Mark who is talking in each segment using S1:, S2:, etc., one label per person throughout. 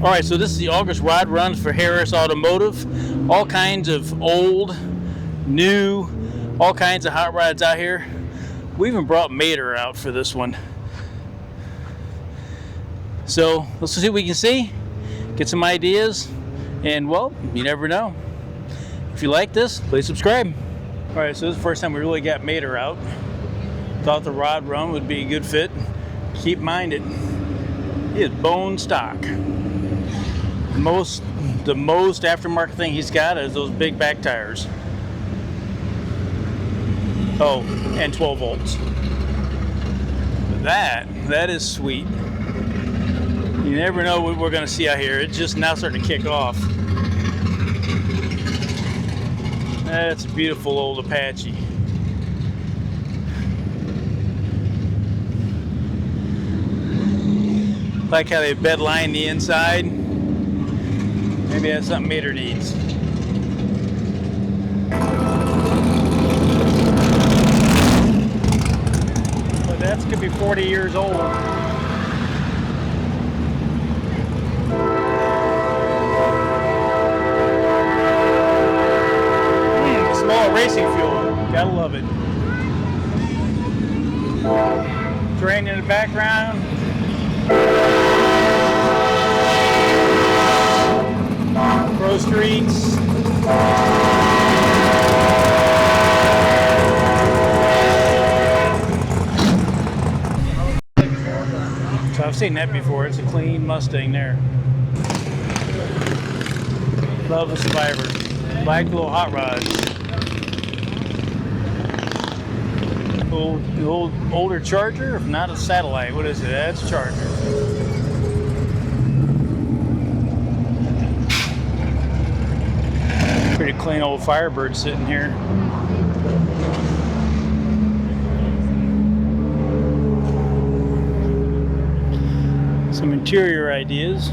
S1: All right, so this is the August rod runs for Harris Automotive. All kinds of old, new, all kinds of hot rods out here. We even brought Mater out for this one. So let's see what we can see, get some ideas, and well, you never know. If you like this, please subscribe. All right, so this is the first time we really got Mater out. Thought the rod run would be a good fit. Keep in mind it is bone stock. The most aftermarket thing he's got is those big back tires. Oh, and 12 volts. That is sweet. You never know what we're gonna see out here. It's just now starting to kick off. That's a beautiful old Apache. Like how they bed line the inside. Maybe that's something Mater needs. But that's gonna be 40 years old. Small racing fuel. Gotta love it. Terrain in the background. Pro streets. So I've seen that before. It's a clean Mustang there. Love the Survivor. Black little hot rods. Older Charger, if not a satellite. What is it? That's a Charger. Pretty clean old Firebird sitting here. Some interior ideas.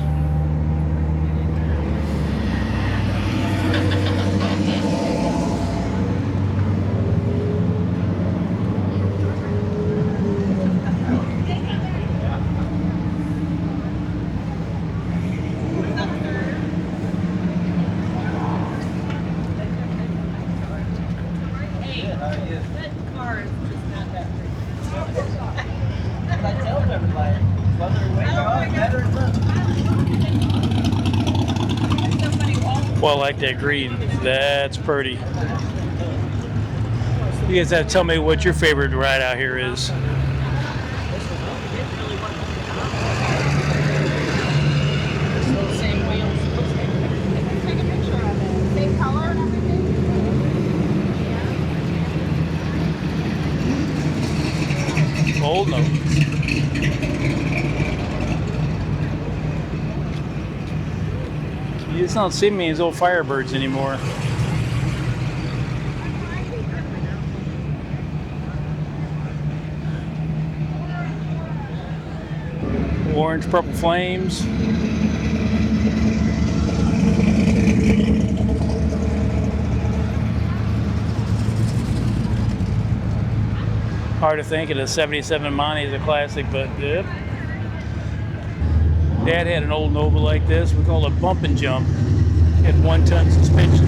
S1: Well, I like that green. That's pretty. You guys have to tell me what your favorite ride out here is.
S2: Same wheels. Take a picture of it. Same color and everything?
S1: Old note. You just don't see me as old Firebirds anymore. Orange, purple flames. Hard to think of the 77 Monty as a classic, but yep. Dad had an old Nova like this. We call it bump and jump. It had 1-ton suspension.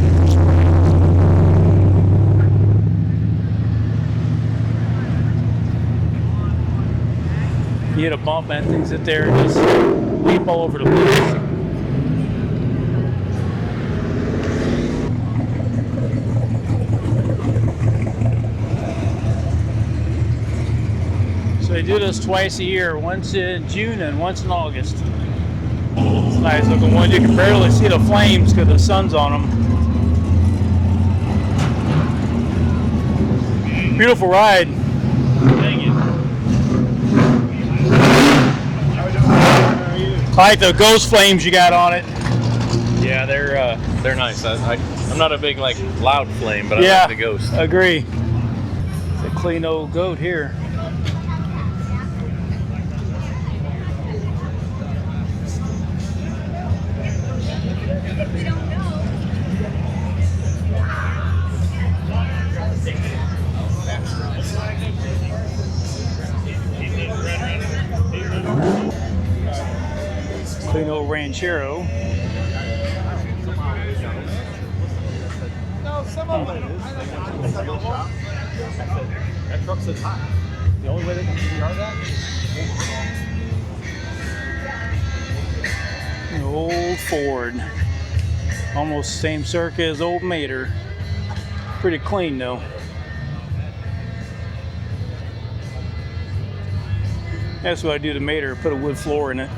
S1: You hit a bump and things sit there and just leap all over the place. So they do this twice a year, once in June and once in August. It's a nice looking one. You can barely see the flames because the sun's on them. Beautiful ride. Thank you. I like the ghost flames you got on it.
S3: Yeah, they're nice. I'm not a big loud flame, but I like the ghost.
S1: Agree. It's a clean old goat here. Clean old Ram. Ranchero.
S4: No, some of it is. That truck says hot. The only way they can PR that?
S1: An old Ford. Almost same circuit as old Mater. Pretty clean though. That's what I do to Mater, put a wood floor in it.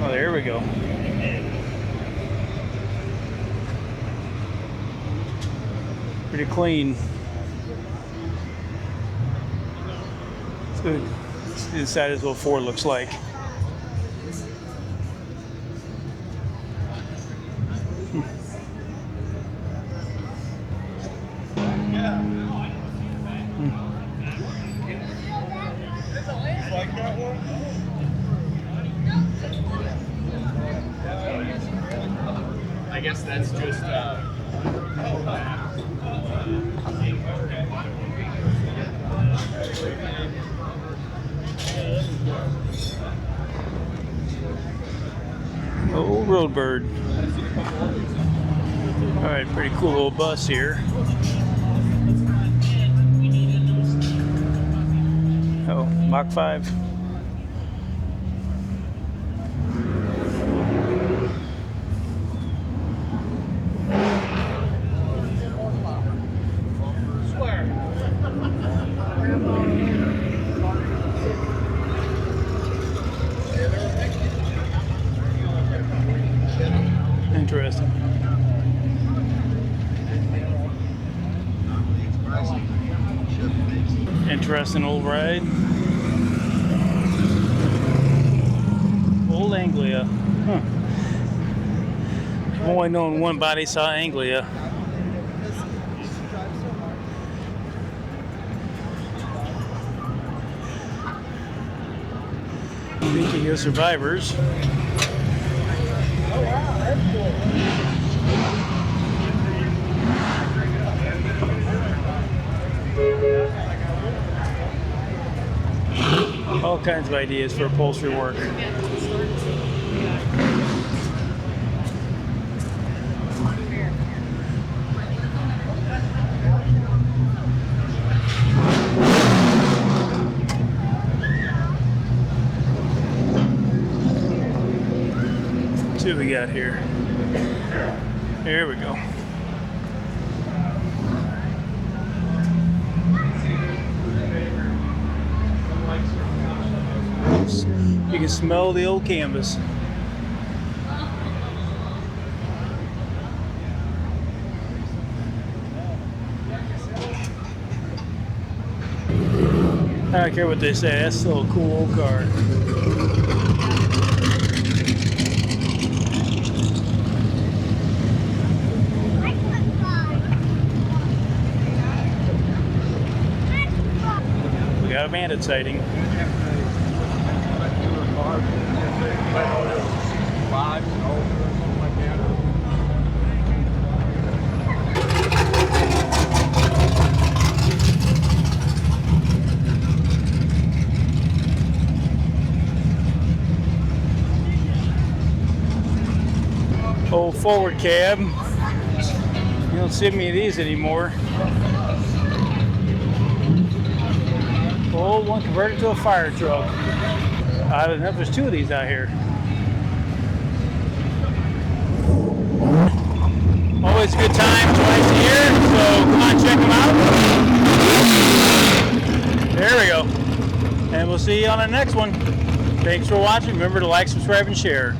S1: Oh, there we go. Pretty clean. So inside is what Ford looks like.
S3: I guess that's just.
S1: Old Roadbird. All right, pretty cool little bus here. Oh, Mach 5. Interesting. Interesting old ride. Old Anglia. Huh. I've only known one body saw Anglia. Speaking of survivors.
S4: Oh, wow, that's cool.
S1: All kinds of ideas for upholstery work. Let's see what we got here. Here we go. You can smell the old canvas. I don't care what they say, that's still a cool old car. We got a bandit sighting. Old forward cab. You don't see many of these anymore. Old one converted to a fire truck. I don't know if there's two of these out here. Always a good time twice a year, so come on, check them out. There we go. And we'll see you on the next one. Thanks for watching. Remember to like, subscribe, and share.